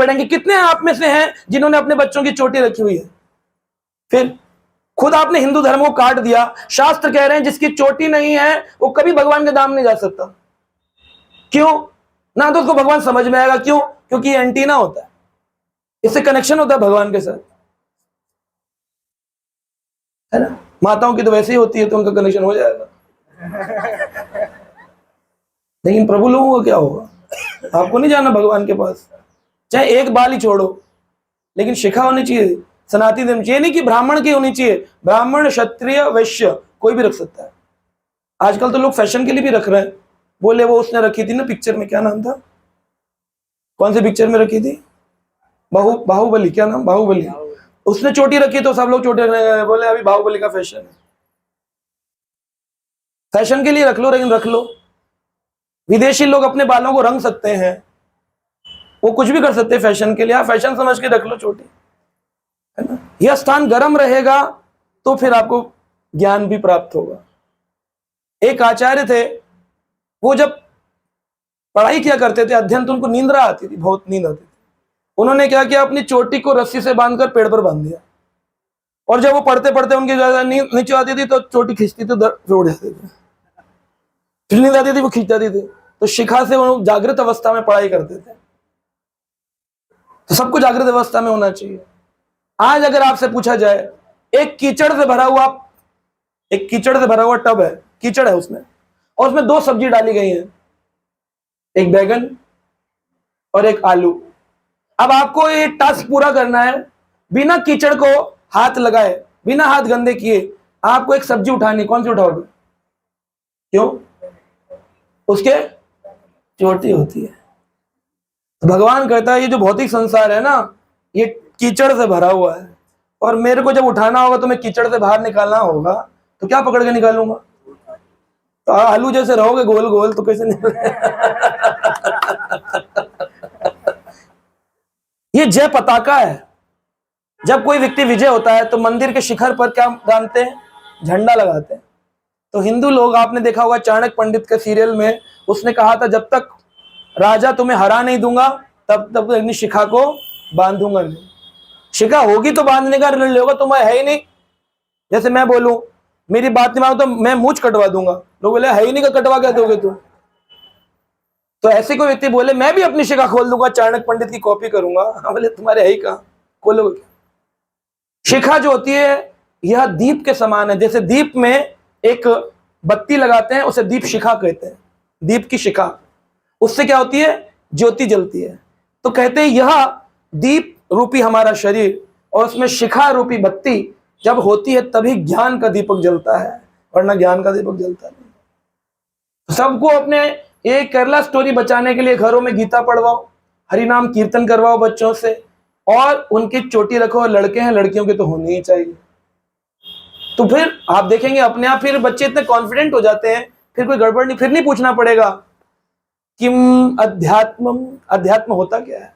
पड़ेंगे। कितने आप में से हैं जिन्होंने अपने बच्चों की चोटी रखी हुई है? फिर खुद आपने हिंदू धर्म को काट दिया। शास्त्र कह रहे हैं जिसकी चोटी नहीं है वो कभी भगवान के धाम नहीं जा सकता। क्यों? ना तो उसको भगवान समझ में आएगा। क्यों? क्योंकि ये एंटीना होता है, इससे कनेक्शन होता है भगवान के साथ, है ना। माताओं की तो वैसे ही होती है तो उनका कनेक्शन हो जाएगा, लेकिन प्रभु लोगों का क्या होगा? आपको नहीं जाना भगवान के पास, चाहे एक बाल ही छोड़ो, लेकिन शिखा होनी चाहिए सनातन धर्म। ये नहीं कि ब्राह्मण की होनी चाहिए, ब्राह्मण क्षत्रिय वैश्य कोई भी रख सकता है। आजकल तो लोग फैशन के लिए भी रख रहे हैं। बोले वो उसने रखी थी ना पिक्चर में, क्या नाम था, कौन सी पिक्चर में रखी थी, बाहुबली, क्या नाम, बाहुबली, उसने चोटी रखी तो सब लोग चोटी रखने गए। बोले अभी बाहुबली का फैशन है। फैशन के लिए रख लो, लेकिन रख लो। विदेशी लोग अपने बालों को रंग सकते हैं, वो कुछ भी कर सकते हैं फैशन के लिए। आप फैशन समझ के रख लो चोटी, है ना। यह स्थान गर्म रहेगा तो फिर आपको ज्ञान भी प्राप्त होगा। एक आचार्य थे, वो जब पढ़ाई किया करते थे, अध्ययन, तो उनको नींद आती थी, बहुत नींद आती थी। उन्होंने क्या किया, अपनी चोटी को रस्सी से बांधकर पेड़ पर बांध दिया, और जब वो पढ़ते पढ़ते उनकी ज्यादा नींद नीचे आती थी तो चोटी खींचती तो उड़ जाते थे, फिर नींद आती थी वो खींच जाती थी। तो शिखा से वो जागृत अवस्था में पढ़ाई करते थे। तो सबको जागृत अवस्था में होना चाहिए। आज अगर आपसे पूछा जाए, एक कीचड़ से भरा हुआ टब है, कीचड़ है उसमें, और उसमें 2 सब्जी डाली गई है, एक बैगन और एक आलू। अब आपको ये टास्क पूरा करना है, बिना कीचड़ को हाथ लगाए, बिना हाथ गंदे किए आपको एक सब्जी उठानी। कौन सी उठाओगे? क्यों? उसके चोटी होती है। तो भगवान कहता है ये जो भौतिक संसार है ना, ये कीचड़ से भरा हुआ है, और मेरे को जब उठाना होगा तो मैं कीचड़ से बाहर निकालना होगा, तो क्या पकड़ के निकालूंगा? तो आलू जैसे रहोगे गोल गोल तो कैसे ये जय पताका है। जब कोई व्यक्ति विजय होता है तो मंदिर के शिखर पर क्या बांधते हैं? झंडा लगाते हैं। तो हिंदू लोग, आपने देखा होगा चाणक्य पंडित के सीरियल में, उसने कहा था जब तक राजा तुम्हें हरा नहीं दूंगा तब तक अपनी शिखा को बांधूंगा नहीं। शिखा होगी तो बांधने का निर्णय होगा, तुम्हें है ही नहीं। जैसे मैं बोलूं मेरी बात नहीं मानो तो मैं मूंछ कटवा दूंगा, लोग बोले है ही नहीं, का कटवा क्या दोगे तुम? तो ऐसे कोई व्यक्ति बोले मैं भी अपनी शिखा खोल दूंगा, चाणक्य पंडित की कॉपी करूंगा, बोले तुम्हारे है ही कहां, खोलोगे क्या? शिखा जो होती है यह दीप के समान है। जैसे दीप में एक बत्ती लगाते हैं, उसे दीप शिखा कहते हैं, दीप की शिखा, उससे क्या होती है? ज्योति जलती है। तो कहते हैं यह दीप रूपी हमारा शरीर, और उसमें शिखा रूपी बत्ती जब होती है तभी ज्ञान का दीपक जलता है, वरना ज्ञान का दीपक जलता नहीं। सबको अपने एक केरला स्टोरी बचाने के लिए घरों में गीता पढ़वाओ, हरिनाम कीर्तन करवाओ बच्चों से, और उनकी चोटी रखो। लड़के हैं, लड़कियों की तो होनी ही चाहिए। तो फिर आप देखेंगे अपने आप फिर बच्चे इतने कॉन्फिडेंट हो जाते हैं, फिर कोई गड़बड़ नहीं, फिर नहीं पूछना पड़ेगा किम अध्यात्म, अध्यात्म होता क्या है।